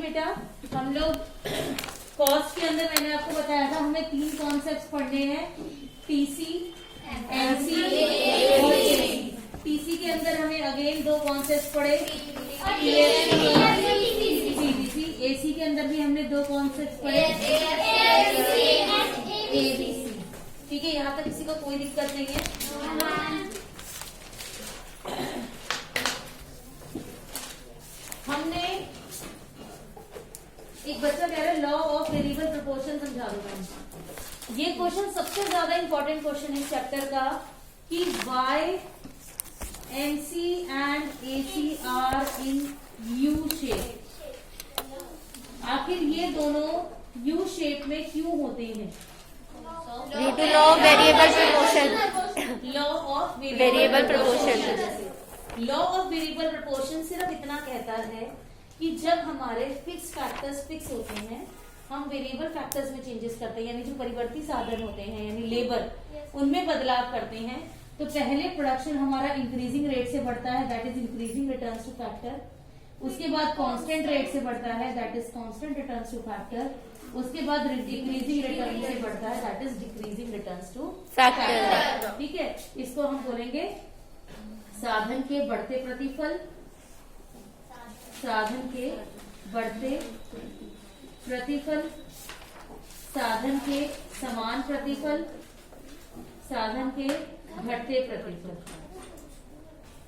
बेटा, हम लोग कॉस्ट के अंदर मैंने आपको बताया था हमें 3 कॉन्सेप्ट पढ़ने हैं, टीसी, एनसी और एसी। टीसी के अंदर हमें अगेन 2 कॉन्सेप्ट पढ़े, सीबीसी। एसी के अंदर भी हमने 2 कॉन्सेप्ट पढ़े, एबीसी। ठीक है, यहाँ तक किसी को कोई दिक्कत नहीं है। हमने एक बच्चा कह रहा है लॉ ऑफ वेरिएबल प्रोपोर्शन समझा दो मैम। ये क्वेश्चन सबसे ज्यादा इंपॉर्टेंट क्वेश्चन है चैप्टर का कि why MC and AC are in U shape. आखिर ये दोनों यू शेप में क्यों होते हैं? Due to law of variable proportion. Law of variable proportion. Law of variable proportion सिर्फ इतना कहता है कि जब हमारे फिक्स फैक्टर्स फिक्स होते हैं, हम वेरिएबल फैक्टर्स में चेंजेस करते हैं, यानी जो परिवर्ती साधन होते हैं यानी लेबर, उनमें बदलाव करते हैं, तो पहले प्रोडक्शन हमारा इंक्रीजिंग रेट से बढ़ता है, that is increasing returns two factor. उसके बाद कांस्टेंट रेट से बढ़ता है, that is constant returns two factor. उसके बाद डिक्रीजिंग रिटर्न से बढ़ता है, that is decreasing returns two factor. ठीक है, इसको हम बोलेंगे साधन के बढ़ते प्रतिफल, साधन के बढ़ते प्रतिफल, साधन के समान प्रतिफल, साधन के घटते प्रतिफल।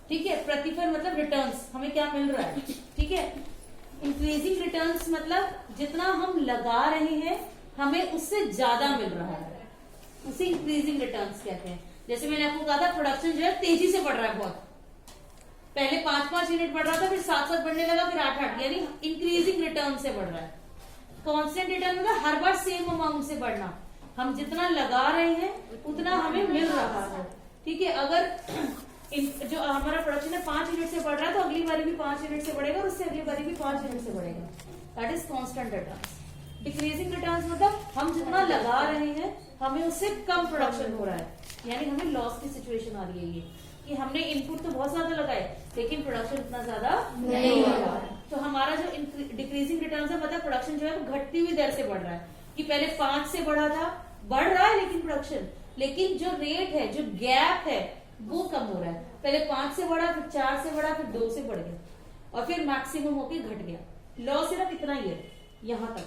ठीक है, प्रतिफल मतलब रिटर्न्स, हमें क्या मिल रहा है। ठीक है, इंक्रीजिंग रिटर्न्स मतलब जितना हम लगा रहे हैं हमें उससे ज्यादा मिल रहा है, उसे इंक्रीजिंग रिटर्न्स कहते हैं। जैसे मैंने आपको कहा था प्रोडक्शन जो है तेजी से बढ़ रहा है बहुत, पहले 5-5 यूनिट बढ़ रहा था, फिर 7-7 बढ़ने लगा, फिर 8-8, यानी इंक्रीजिंग रिटर्न से बढ़ रहा है। कांस्टेंट रिटर्न मतलब हर बार सेम अमाउंट से बढ़ना, हम जितना लगा रहे हैं उतना हमें मिल रहा है। ठीक है, अगर जो हमारा प्रोडक्शन है 5 यूनिट से बढ़ रहा है तो अगली बारी भी 5 यूनिट से बढ़ेगा और उससे अगली बारी भी 5 यूनिट से बढ़ेगा, that is constant return. Decreasing return मतलब हम जितना लगा रहे हैं हमें उससे कम प्रोडक्शन हो रहा है, यानी हमें लॉस की सिचुएशन आ रही है ये कि हमने इनपुट तो बहुत ज्यादा लगाए लेकिन प्रोडक्शन इतना ज्यादा नहीं हो रहा है। तो हमारा जो डिक्रीजिंग रिटर्न है मतलब प्रोडक्शन जो है वो घटती हुई दर से बढ़ रहा है, कि पहले 5 से बढ़ा था, बढ़ रहा है लेकिन प्रोडक्शन, लेकिन जो रेट है, जो गैप है वो कम हो रहा है। पहले 5 से बढ़ा, फिर 4 से बढ़ा, फिर 2 से बढ़ गया और फिर मैक्सिमम होके घट गया। लॉ सिर्फ इतना ही है, यहां तक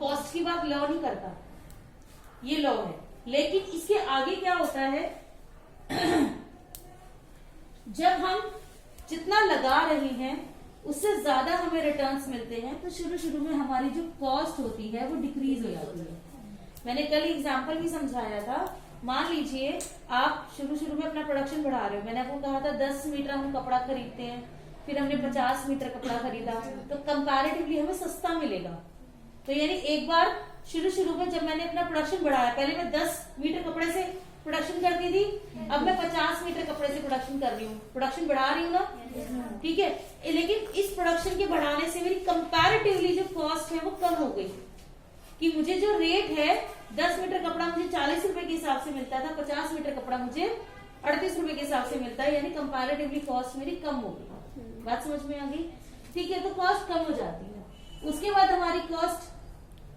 कॉस्ट की बात लॉ नहीं करता, ये लॉ है। लेकिन इसके आगे क्या होता है जब हम जितना लगा रहे हैं उससे ज्यादा हमें रिटर्न्स मिलते हैं तो शुरू में हमारी जो कॉस्ट होती है वो डिक्रीज हो जाती है। मैंने कल एग्जांपल भी समझाया था, मान लीजिए आप शुरू में अपना प्रोडक्शन बढ़ा रहे हो, मैंने आपको कहा था 10 मीटर हम कपड़ा खरीदते हैं, फिर हमने 50 मीटर कपड़ा खरीदा तो कंपैरेटिवली हमें सस्ता मिलेगा। तो यानी एक बार शुरू में जब मैंने अपना प्रोडक्शन बढ़ाया, पहले मैं 10 मीटर कपड़े से प्रोडक्शन करती थी, अब मैं 50 मीटर कपड़े से प्रोडक्शन कर रही हूँ, प्रोडक्शन बढ़ा रही हूँ ना। ठीक है, लेकिन इस प्रोडक्शन के बढ़ाने से मेरी कंपैरेटिवली जो कॉस्ट है वो कम हो गई, कि मुझे जो रेट है 10 मीटर कपड़ा मुझे 40 रुपए के हिसाब से मिलता था, 50 मीटर कपड़ा मुझे 38 रुपए के हिसाब से मिलता है, यानी कंपैरेटिवली कॉस्ट मेरी कम हो गई। बात समझ में आ गई? ठीक है, तो कॉस्ट कम हो जाती है। उसके बाद हमारी कॉस्ट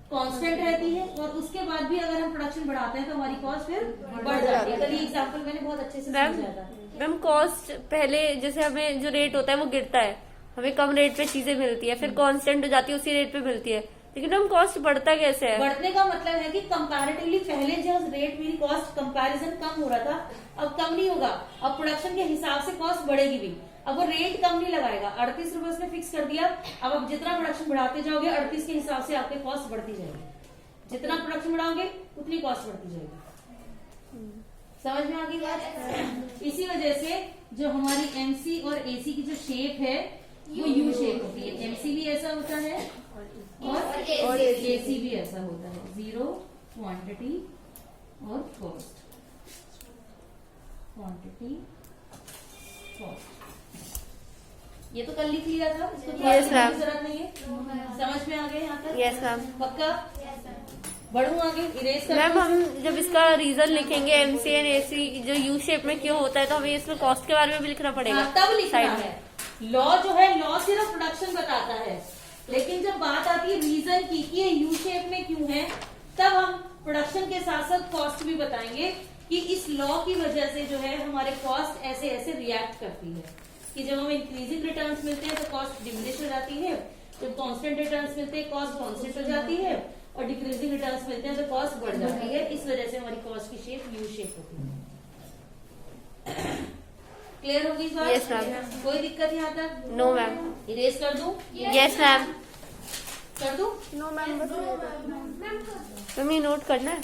कांस्टेंट रहती है और उसके बाद भी अगर हम प्रोडक्शन बढ़ाते हैं तो हमारी कॉस्ट फिर बढ़ जाती है। कल ये एग्जांपल मैंने बहुत अच्छे से समझाया था। मैम कॉस्ट पहले जैसे हमें जो रेट होता है वो गिरता है, हमें कम रेट पे चीजें मिलती है, फिर कांस्टेंट हो जाती है, उसी रेट पे मिलती है, लेकिन हम कॉस्ट बढ़ता कैसे है? बढ़ने का मतलब है कि कंपैरेटिवली पहले जो रेट मेरी कॉस्ट कंपैरिजन कम हो रहा था, अब कम नहीं होगा, अब प्रोडक्शन के हिसाब से कॉस्ट बढ़ेगी भी। अब वो रेट कम नहीं लगाएगा, 38 रुपए उसने फिक्स कर दिया, अब आप जितना प्रोडक्शन बढ़ाते जाओगे 38 के हिसाब से आपके कॉस्ट बढ़ती जाएगी, जितना प्रोडक्शन बढ़ाओगे उतनी कॉस्ट बढ़ती जाएगी। समझ में आ गई बात? इसी वजह से जो हमारी एमसी और एसी की जो शेप है वो यू शेप होती है। एमसी भी ऐसा होता है और एसी भी ऐसा होता है, जीरो क्वांटिटी और कॉस्ट, क्वांटिटी कॉस्ट। ये तो कल लिख लिया था, इसको yes, की जरूरत नहीं है। समझ में आ गए यहाँ तक? Yes ma'am. पक्का? बढ़ू आगे, इरेज कर। मैम हम जब इसका रीजन लिखेंगे एमसी एंड एसी जो यू शेप में क्यों होता है, तो हमें इसमें कॉस्ट के बारे में भी लिखना पड़ेगा। तब लिखना है। लॉ जो है, लॉ सिर्फ प्रोडक्शन बताता है, लेकिन जब बात कि रीजन की कि ये यू शेप में क्यों है, तब हम प्रोडक्शन के साथ साथ कॉस्ट भी बताएंगे कि इस लॉ की वजह से जो है हमारे कॉस्ट ऐसे ऐसे रिएक्ट करती है कि जब हमें इंक्रीजिंग रिटर्न्स मिलते हैं तो कॉस्ट डिमिनिश हो जाती है, जब कांस्टेंट रिटर्न्स मिलते हैं कॉस्ट कांस्टेंट हो जाती है, और डिक्रीजिंग रिटर्न्स मिलते हैं तो कॉस्ट बढ़ जाती है। इस वजह से हमारी कॉस्ट की शेप यू शेप होती है। क्लियर होगी इस बात? Yes, ma'am. कोई दिक्कत यहाँ तक? No ma'am. इरेज कर दूं? Yes ma'am. कर दूं? नो मैम, मैम ये नोट करना है।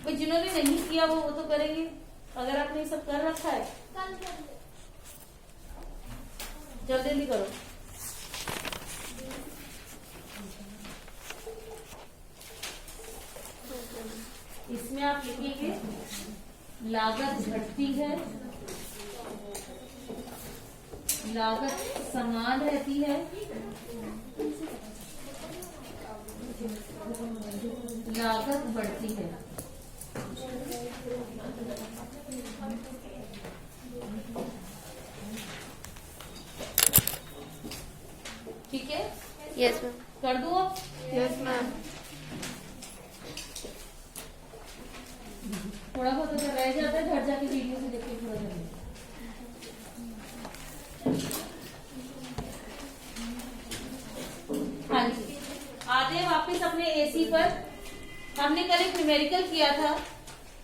भाई जिन्होंने नहीं किया वो तो करेंगे, अगर आपने ये सब कर रखा है जल्दी जल्दी करो। इसमें आप लिखेंगे लागत घटती है, लागत समान रहती है, लागत बढ़ती है। ठीक है? Yes ma'am. कर दूं अब? Yes ma'am. थोड़ा बहुत अगर रह जाता है घर जाके वीडियो से देख के पूरा कर लें। हाँ जी, आते हैं वापस अपने एसी पर। हमने कल एक न्यूमेरिकल किया था,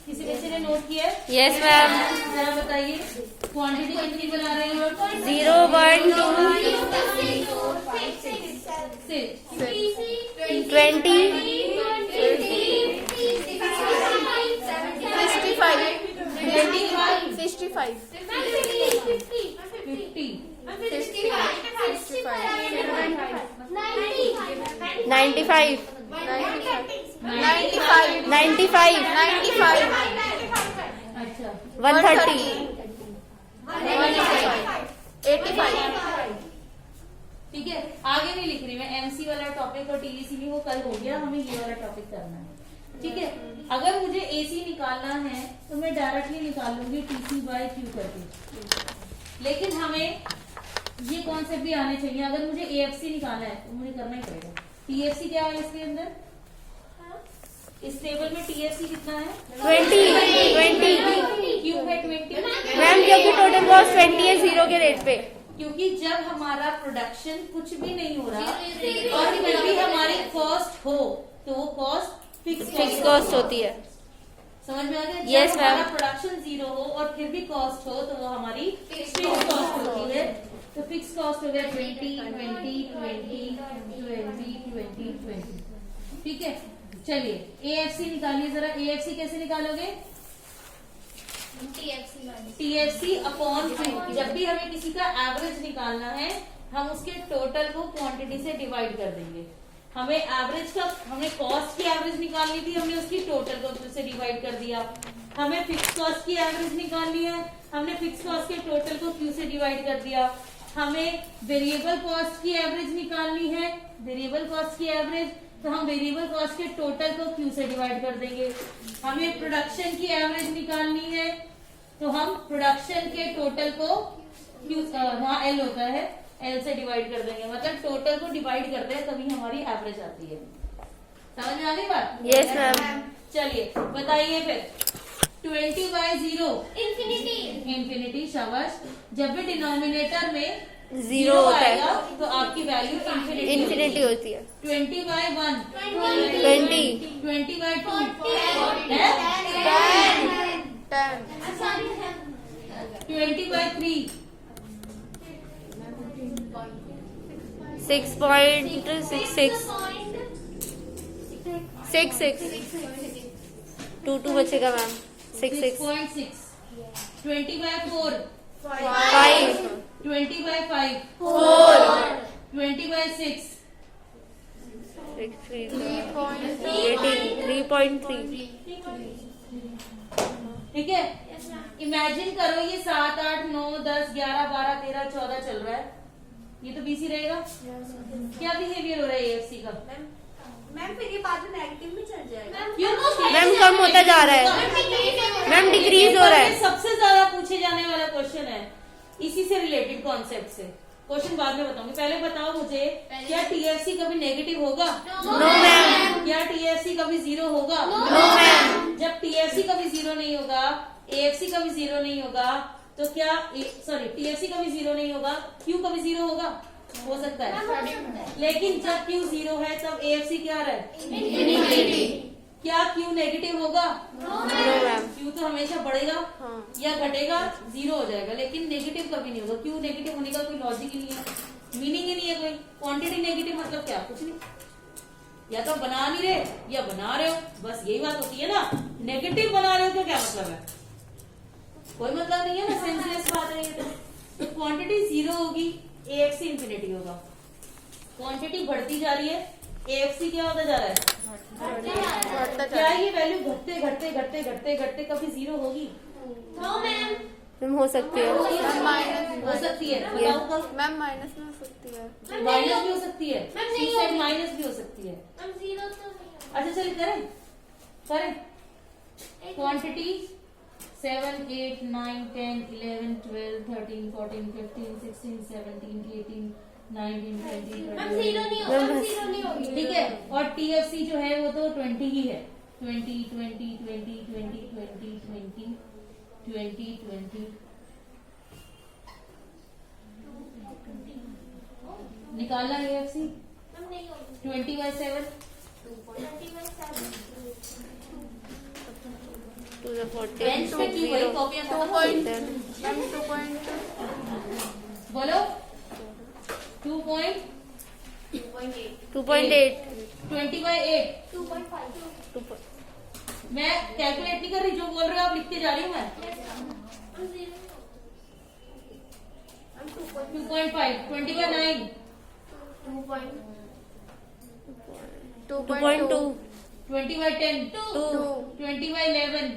किसी ने नोट किया है? Yes ma'am. जरा बताइए क्वांटिटी कितनी बना रहे हैं? 0, 1, 2, 95, अच्छा 130, 85। ठीक है, आगे नहीं लिख रही मैं। एमसी वाला टॉपिक और टीईसी भी वो कल हो गया, हमें ये वाला टॉपिक करना है। ठीक है, अगर मुझे एसी निकालना है तो मैं डायरेक्टली निकाल लूंगी टीसी बाय क्यू करके, लेकिन हमें ये कॉन्सेप्ट भी आने चाहिए। अगर मुझे एएफसी निकालना है तो मुझे करना ही पड़ेगा। टीएफसी क्या है इसके अंदर? इस टेबल में टीएफसी कितना है? 20। क्यों है 20? मैम क्योंकि टोटल कॉस्ट 20 है 0 के रेट पे। क्योंकि जब हमारा प्रोडक्शन कुछ भी नहीं हो रहा और फिर भी हमारी कॉस्ट हो तो वो कॉस्ट फिक्स कॉस्ट होती है। समझ में आ गया? Yes, जब हमारा ma'am. प्रोडक्शन 0 हो और फिर भी कॉस्ट हो तो वो हमारी फिक्स कॉस्ट होती है। तो फिक्स कॉस्ट हो गया 20, 20, 20, 20, 20। ठीक है, चलिए एएफसी निकालिए जरा। एएफसी कैसे निकालोगे? TFC upon Q। जब भी हमें किसी का एवरेज निकालना है हम उसके टोटल को क्वांटिटी से डिवाइड कर देंगे। हमें एवरेज का, हमें कॉस्ट की एवरेज निकालनी थी, हमने उसकी टोटल को से डिवाइड कर दिया। हमें फिक्स कॉस्ट की एवरेज निकालनी है, हमने फिक्स कॉस्ट के टोटल को Q से डिवाइड कर दिया। हमें वेरिएबल कॉस्ट की एवरेज निकालनी है, वेरिएबल कॉस्ट की एवरेज, तो हम वेरिएबल कॉस्ट के टोटल को Q से डिवाइड कर देंगे। हमें प्रोडक्शन की एवरेज निकालनी है तो हम प्रोडक्शन के टोटल को Q, वहाँ L होता है, L से डिवाइड कर देंगे। मतलब टोटल को डिवाइड करते हैं तभी हमारी एवरेज आती है। समझ में आ गई बात? Yes ma'am. चलिए बताइए फिर। 20/0 इंफिनिटी। शाबाश। जब भी डिनोमिनेटर में 0 होता आएगा है तो आपकी वैल्यू इन्फिनिटी होती है। 20/1 20, 20/2 20/3 6.66, 2 बचेगा मैम। 66, 6.6 20/4 5, 20/5 4, 20/6 3.3। ठीक है, इमेजिन करो ये 7, 8, 9, 10, 11, 12, 13, 14 चल रहा है, ये तो बीसी रहेगा। क्या बिहेवियर हो रहा है एएफसी का? मैम फिर ये बाद में नेगेटिव में चल जाएगा। क्यों? मैम कम होता जा रहा है मैम, डिक्रीज हो रहा है। सबसे ज्यादा पूछे जाने वाला क्वेश्चन है इसी से रिलेटेड कॉन्सेप्ट से। क्वेश्चन बाद में बताऊंगी, पहले बताओ मुझे क्या टीएफसी कभी नेगेटिव होगा? No ma'am. क्या टीएफसी कभी जीरो होगा? No ma'am. जब टीएफसी कभी जीरो नहीं होगा, एएफसी कभी जीरो नहीं होगा, तो क्या टीएफसी कभी जीरो नहीं होगा, क्यू कभी जीरो होगा? हो सकता है, लेकिन जब क्यू जीरो है तब एएफसी क्या रहे? क्या क्यू नेगेटिव होगा? No ma'am. क्यू तो हमेशा बढ़ेगा हाँ। या घटेगा, जीरो हो जाएगा, लेकिन नेगेटिव कभी नहीं होगा। क्यू नेगेटिव होने का कोई लॉजिक ही नहीं है, मीनिंग ही नहीं है कोई। क्वांटिटी नेगेटिव मतलब क्या? कुछ नहीं, या तो बना नहीं रहे या बना रहे हो, बस यही बात होती है ना। नेगेटिव बना रहे हो तो क्या मतलब है? कोई मतलब नहीं है ना, सेंसलेस बात है ये तो क्वांटिटी जीरो होगी, एएफसी इंफिनिटी होगा। क्वांटिटी बढ़ती जा रही है, एएफसी क्या होता जा रहा है? क्या ये वैल्यू घटते घटते घटते घटते घटते कभी जीरो होगी? No ma'am. मैम हो सकती है। हो सकती है, बताओ कब? मैम माइनस में हो सकती है। माइनस भी हो सकती है, मैम नहीं होगी। माइनस भी हो सकती है। मैम जीरो तो नहीं अच्छा चलिए करें क्वांटिटी 7, 8, 9, 10, 11, 12, 13, 14, 15, 16, 17, 18, 19, 20, मैम जीरो नहीं होगा, मैम जीरो नहीं होगी। ठीक है। और टीएफसी जो है वो तो 20 ही है। 20, 20, 20, 20, 20, 20, 20, 20। निकालना एएफसी मैम नहीं होगी। 20/7 2 the 40 बेंच पे की वही कॉपियां खत्म हो गई। मैम 2.2 बोलो 2.8 2.8 20/8। 2.5 मैं कैलकुलेट नहीं कर रही, जो बोल रहे हो आप लिखते जा रही हूँ मैं। 2.5 20/9 2.2 20/10 2 20/11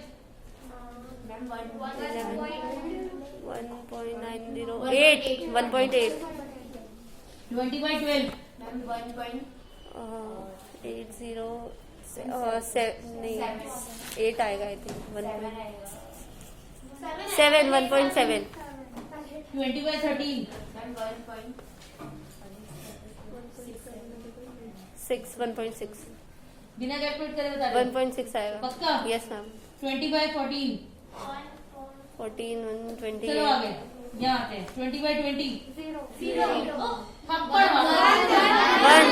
1.908 1.8 20/12 नहीं 8 आएगा आई थिंक 1.7 1.7 20/13 6 1.6 बिना कैलकुलेट करे बता रहे हो? 1.6 आएगा। पक्का? Yes ma'am. 20/14 14 120 चलो आगे यहाँ आते हैं। 20/20 जीरो थप्पड़ मारो। 1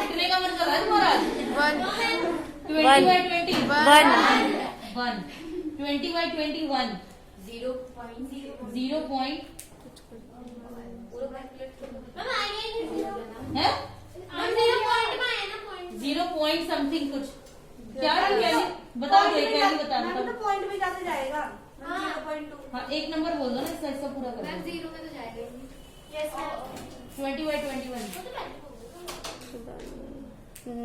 कितने का मन कर रहा है तुम्हारा? 20/20 1 20/21 0 point मैम आएंगे नहीं जीरो। है मैम जीरो पॉइंट में आया ना पॉइंट। 0 point something कुछ क्या है? बताओ दे कैसे बता मैम तो दो। पॉइंट में कैसे जाएगा? 0.2 हाँ एक नंबर बोल दो ना, इसका पूरा कर दो। जीरो में तो जाएगा ही। यस मैम 20/21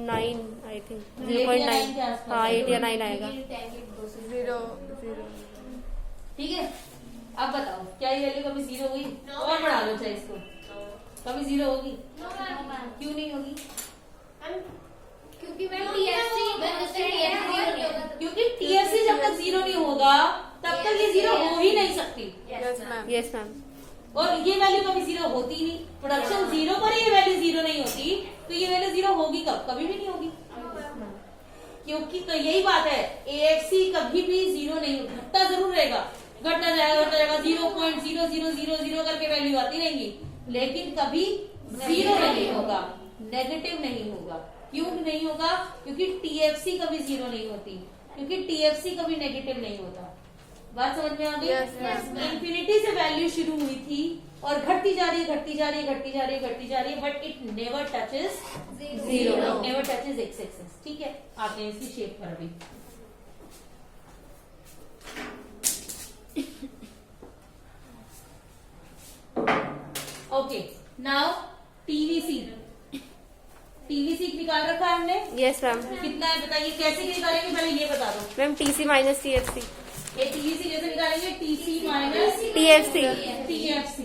9 आई थिंक 8 या 9 के 0.9 आसपास। हाँ 8 या 9 आएगा। 0 ठीक है। अब बताओ क्या ये वैल्यू कभी जीरो हुई? और बढ़ा लो चाहे इसको, कभी जीरो होगी? क्यों नहीं होगी? क्योंकि मैम टीएससी क्योंकि टीएफसी जब तक जीरो नहीं होगा तब तक ये जीरो हो ही नहीं सकती, यस मैम। Yes ma'am. और ये वैल्यू कभी जीरो होती ही नहीं। प्रोडक्शन जीरो पर ये वैल्यू जीरो नहीं होती, तो ये वैल्यू जीरो होगी कब? कभी भी नहीं होगी, क्योंकि तो यही बात है, एएफसी कभी भी जीरो नहीं होगा, घटता जरूर रहेगा, घटता जाएगा 0.0000 करके वैल्यू आती रहेंगी, लेकिन कभी जीरो नहीं होगा, नेगेटिव नहीं होगा। क्यों नहीं होगा? क्योंकि टीएफसी कभी जीरो नहीं होती, क्योंकि टीएफसी कभी नेगेटिव नहीं होता। बात समझ में आ गई? Yes, yes, इंफिनिटी से वैल्यू शुरू हुई थी और घटती जा रही है, घटती जा रही है, घटती जा रही है, घटती जा रही है, but it never touches zero, it never touches x axis. ठीक है, आते हैं इसकी शेप पर अभी। Okay, now TVC. टीवीसी निकाल रखा है हमने, यस मैम। कितना है बताइए, कैसे निकालेंगे पहले ये बता दो। मैम TC माइनस TFC ये टीवीसी कैसे निकालेंगे? TC minus TFC TFC.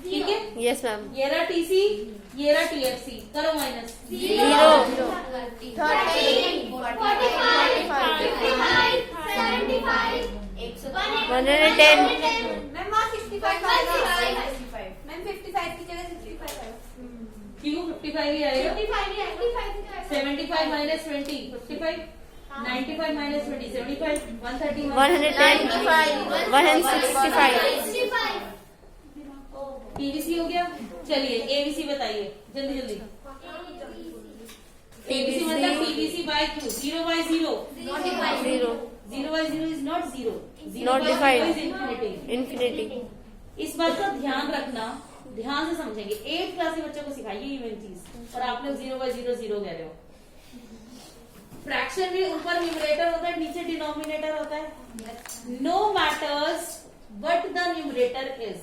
ठीक है, यस मैम। ये रहा टीसी, ये रहा टीएफसी, करो माइनस। 0 110 110 मैम वहाँ 65 मैम 55 55 ही आएगा। 55 75 माइनस 20 55, 95 माइनस 20 75, 130 110 165 पीवीसी हो गया। चलिए एबीसी बताइए जल्दी जल्दी। एबीसी मतलब PVC bye Q, 0 by 0, 0 0 by 0 is not 0, 0 Not by 0 defined. is infinity। Infinity. इस बात का ध्यान रखना, ध्यान से समझेंगे। 8th क्लास के बच्चों को सिखाइए ये मेन चीज, और आप लोग 0 by 0 0 कह रहे हो। फ्रैक्शन में ऊपर न्यूमरेटर होता है, नीचे डिनोमिनेटर होता है। No matters what the numerator is,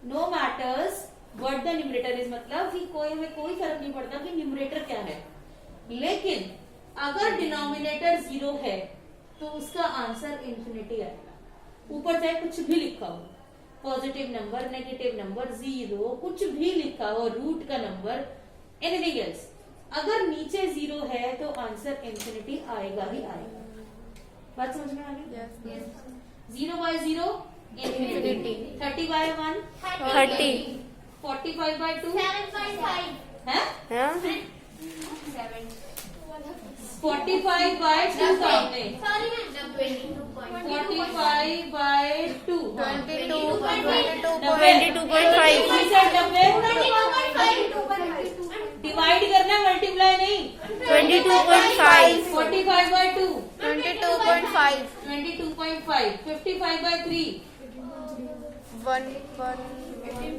no matters what the numerator is मतलब कि हमें कोई फर्क नहीं पड़ता कि न्यूमरेटर क्या है, लेकिन अगर डिनोमिनेटर 0 है तो उसका आंसर इंफिनिटी आएगा। ऊपर चाहे कुछ भी लिखा हो, पॉजिटिव नंबर, नेगेटिव नंबर, 0, कुछ भी लिखा हो, रूट का नंबर, एनीथिंग एल्स, अगर नीचे 0 है तो आंसर इंफिनिटी आएगा ही आएगा। बात समझ में आ गई? 0 by 0 इंफिनिटी, 30 by 1 30 45 by 2 7.5 है, हाँ 45 by 2 का आपने, सॉरी मैम 45 by 2 22.5 डिवाइड करना है, मल्टीप्लाई नहीं। 22.5 45 by 2 22.5 22.5 55 by 3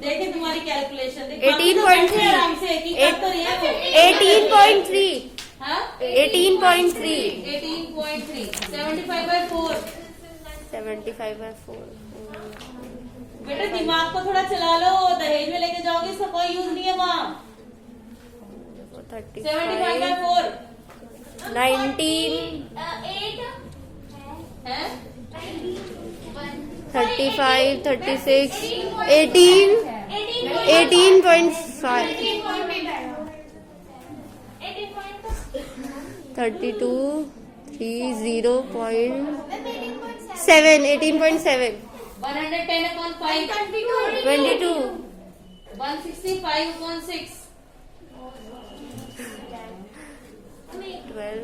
देखे तुम्हारी कैलकुलेशन, 18.3 आराम से एक ही कर तो रही है वो। 18.3 हाँ 18.3 18.3 75 by 4 75 by 4 बेटा दिमाग को थोड़ा चला लो, दहेज में लेके जाओगे इसका कोई यूज नहीं है वहाँ। 75 by 4 19 है 35 36 18 18.5 32 3 0.7 110 upon 5 22 165 upon 6 12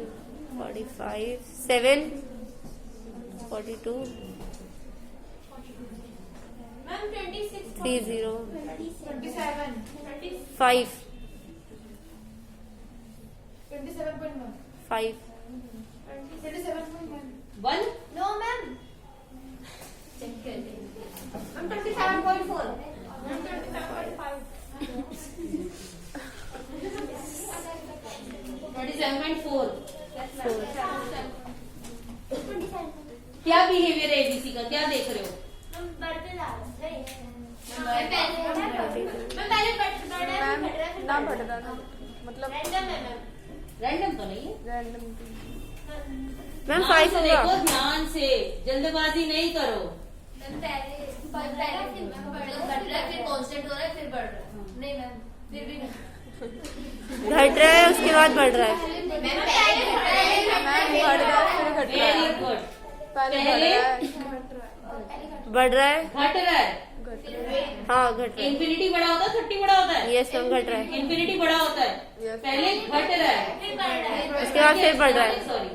45 7 42 30 5 5 1 नो मैम 27.4 27.4 क्या बिहेवियर है एबीसी का, क्या देख रहे हो? मैम ना बढ़ रहा था, मतलब रैंडम तो नहीं है। रैंडम मैम ध्यान 5 से होगा देखो, ध्यान से, जल्दबाजी नहीं करो। फिर कांस्टेंट हो रहा है, फिर बढ़ रहा है। नहीं मैम, फिर भी नहीं। घट रहा है उसके बाद बढ़ रहा है मैम मैम बढ़ रहा है फिर घट रहा वेरी है, गुड। पहले बढ़ रहा है घट रहा है, हाँ घट रहा है इंफिनिटी बड़ा होता है 30 बड़ा होता है, यस मैम घट रहा है इंफिनिटी बड़ा होता है, Yes. पहले घट रहा है, फिर बढ़ रहा है। उसके बाद फिर बढ़ रहा है सॉरी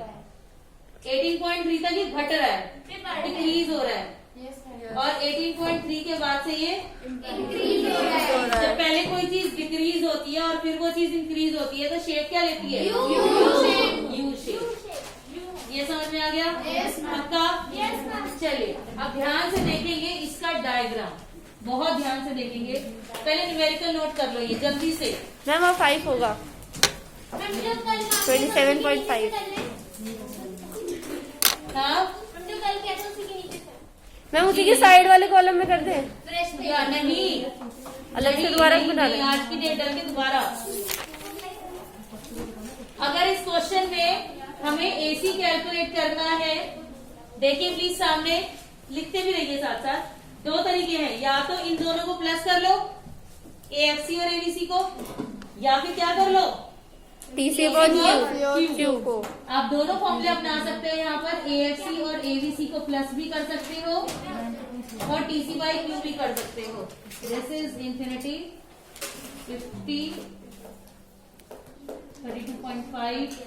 18.3 तक ये घट रहा है, डिक्रीज हो रहा है, और 18.3 के बाद से ये जब पहले कोई चीज डिक्रीज होती है और फिर वो चीज इंक्रीज होती है तो शेप क्या लेती है? U shape. ये समझ में आ गया? पक्का? चलिए अब ध्यान से देखेंगे इसका डायग्राम, बहुत ध्यान से देखेंगे। पहले न्यूमेरिकल नोट कर लो ये जल्दी से। मैम अब 5 होगा 27.5 हाँ मैम उसी के साइड वाले कॉलम में कर दें या नहीं, अलग से दोबारा नहीं, बना नहीं, लें आज की डेट डाल के दोबारा। अगर इस क्वेश्चन में हमें एसी कैलकुलेट करना है, देखिए प्लीज सामने लिखते भी रहिए साथ साथ। 2 तरीके हैं, या तो इन दोनों को प्लस कर लो एएफसी और एबीसी को, या फिर क्या कर लो TC upon Q को आप दोनों फॉर्मूले अपना सकते हो। यहाँ पर एएफसी और एबीसी को प्लस भी कर सकते हो और टीसी बाई क्यू भी कर सकते हो। दिस इज इंफिनिटी 50 2.5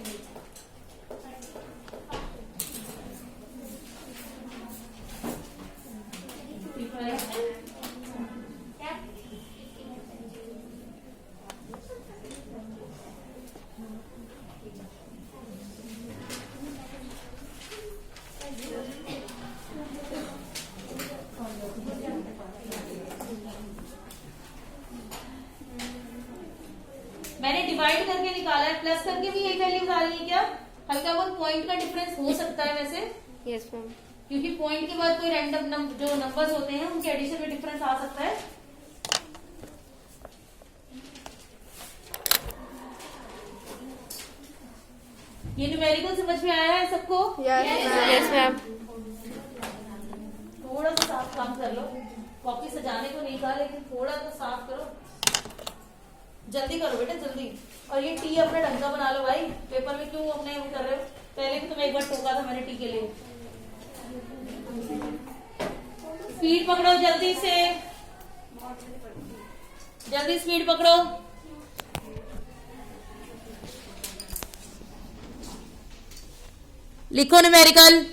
मैंने डिवाइड करके निकाला है, प्लस करके भी यही वैल्यूज आ रही है क्या? हल्का बहुत पॉइंट का डिफरेंस हो सकता है वैसे, यस मैम। क्योंकि पॉइंट के बाद कोई रैंडम जो नंबर्स होते हैं उनके एडिशन में डिफरेंस आ सकता है। ये न्यूमेरिकल समझ में आया है सबको? Yes ma'am. थोड़ा सा साफ काम कर लो, कॉपी सजाने को नहीं कहा लेकिन थोड़ा सा साफ करो, जल्दी करो बेटा जल्दी। और ये टी अपना ढंग का बना लो भाई, पेपर में क्यों अपने वो कर रहे हो? पहले भी तुम्हें एक बार टोका था मैंने टी के लिए। स्पीड पकड़ो जल्दी से, जल्दी स्पीड पकड़ो। लिखो न्यूमेरिकल।